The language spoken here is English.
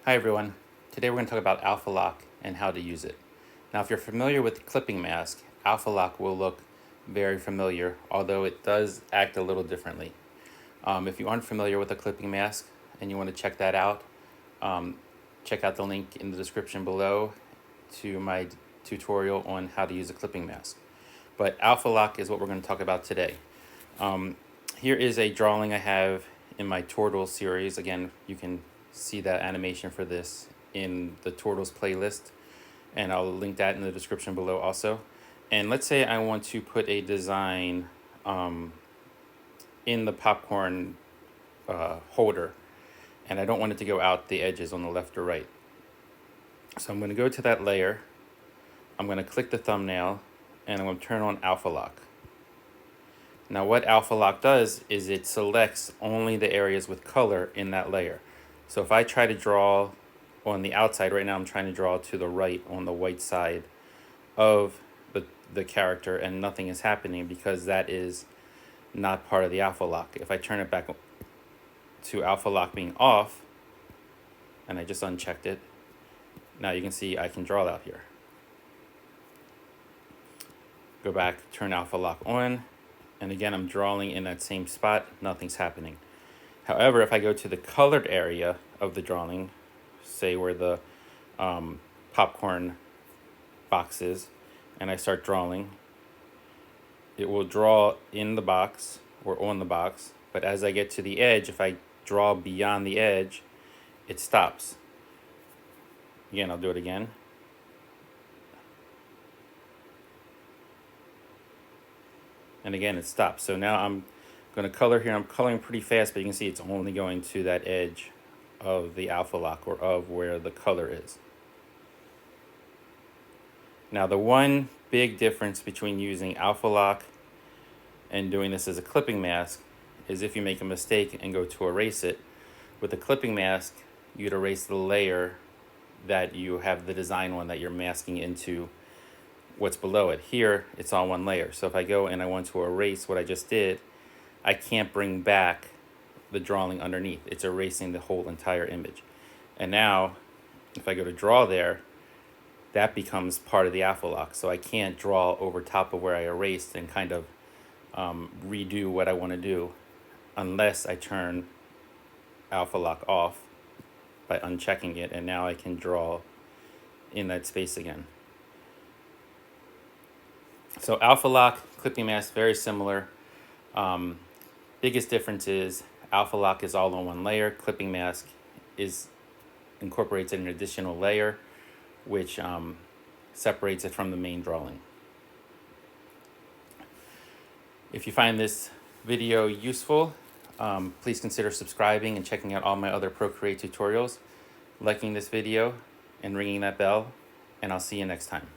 Hi everyone. Today we're going to talk about Alpha Lock and how to use it. Now if you're familiar with clipping mask, Alpha Lock will look very familiar, although it does act a little differently. If you aren't familiar with a clipping mask and you want to check that out, check out the link in the description below to my tutorial on how to use a clipping mask. But Alpha Lock is what we're going to talk about today. Here is a drawing I have in my Turtles series. Again, you can see that animation for this in the Turtles playlist, and I'll link that in the description below also. And let's say I want to put a design in the popcorn holder, and I don't want it to go out the edges on the left or right. So I'm going to go to that layer, I'm going to click the thumbnail, and I'm going to turn on Alpha Lock. Now what Alpha Lock does is it selects only the areas with color in that layer. So if I try to draw on the outside, right now I'm trying to draw to the right on the white side of the character, and nothing is happening because that is not part of the Alpha Lock. If I turn it back to Alpha Lock being off, and I just unchecked it, now you can see I can draw out here. Go back, turn Alpha Lock on, and again I'm drawing in that same spot, nothing's happening. However, if I go to the colored area of the drawing, say where the popcorn box is, and I start drawing, it will draw in the box or on the box, but as I get to the edge, if I draw beyond the edge, it stops. Again, I'll do it again. And again, it stops. So now I'm going to color here. I'm coloring pretty fast, but you can see it's only going to that edge of the Alpha Lock, or of where the color is. Now the one big difference between using Alpha Lock and doing this as a clipping mask is if you make a mistake and go to erase it. With a clipping mask, you'd erase the layer that you have the design on that you're masking into what's below it. Here, it's all one layer. So if I go and I want to erase what I just did, I can't bring back the drawing underneath. It's erasing the whole entire image. And now, if I go to draw there, that becomes part of the Alpha Lock. So I can't draw over top of where I erased and kind of redo what I want to do unless I turn Alpha Lock off by unchecking it, and now I can draw in that space again. So Alpha Lock, clipping mask, very similar. Biggest difference is Alpha Lock is all on one layer. Clipping mask incorporates an additional layer, which separates it from the main drawing. If you find this video useful, please consider subscribing and checking out all my other Procreate tutorials, liking this video, and ringing that bell, and I'll see you next time.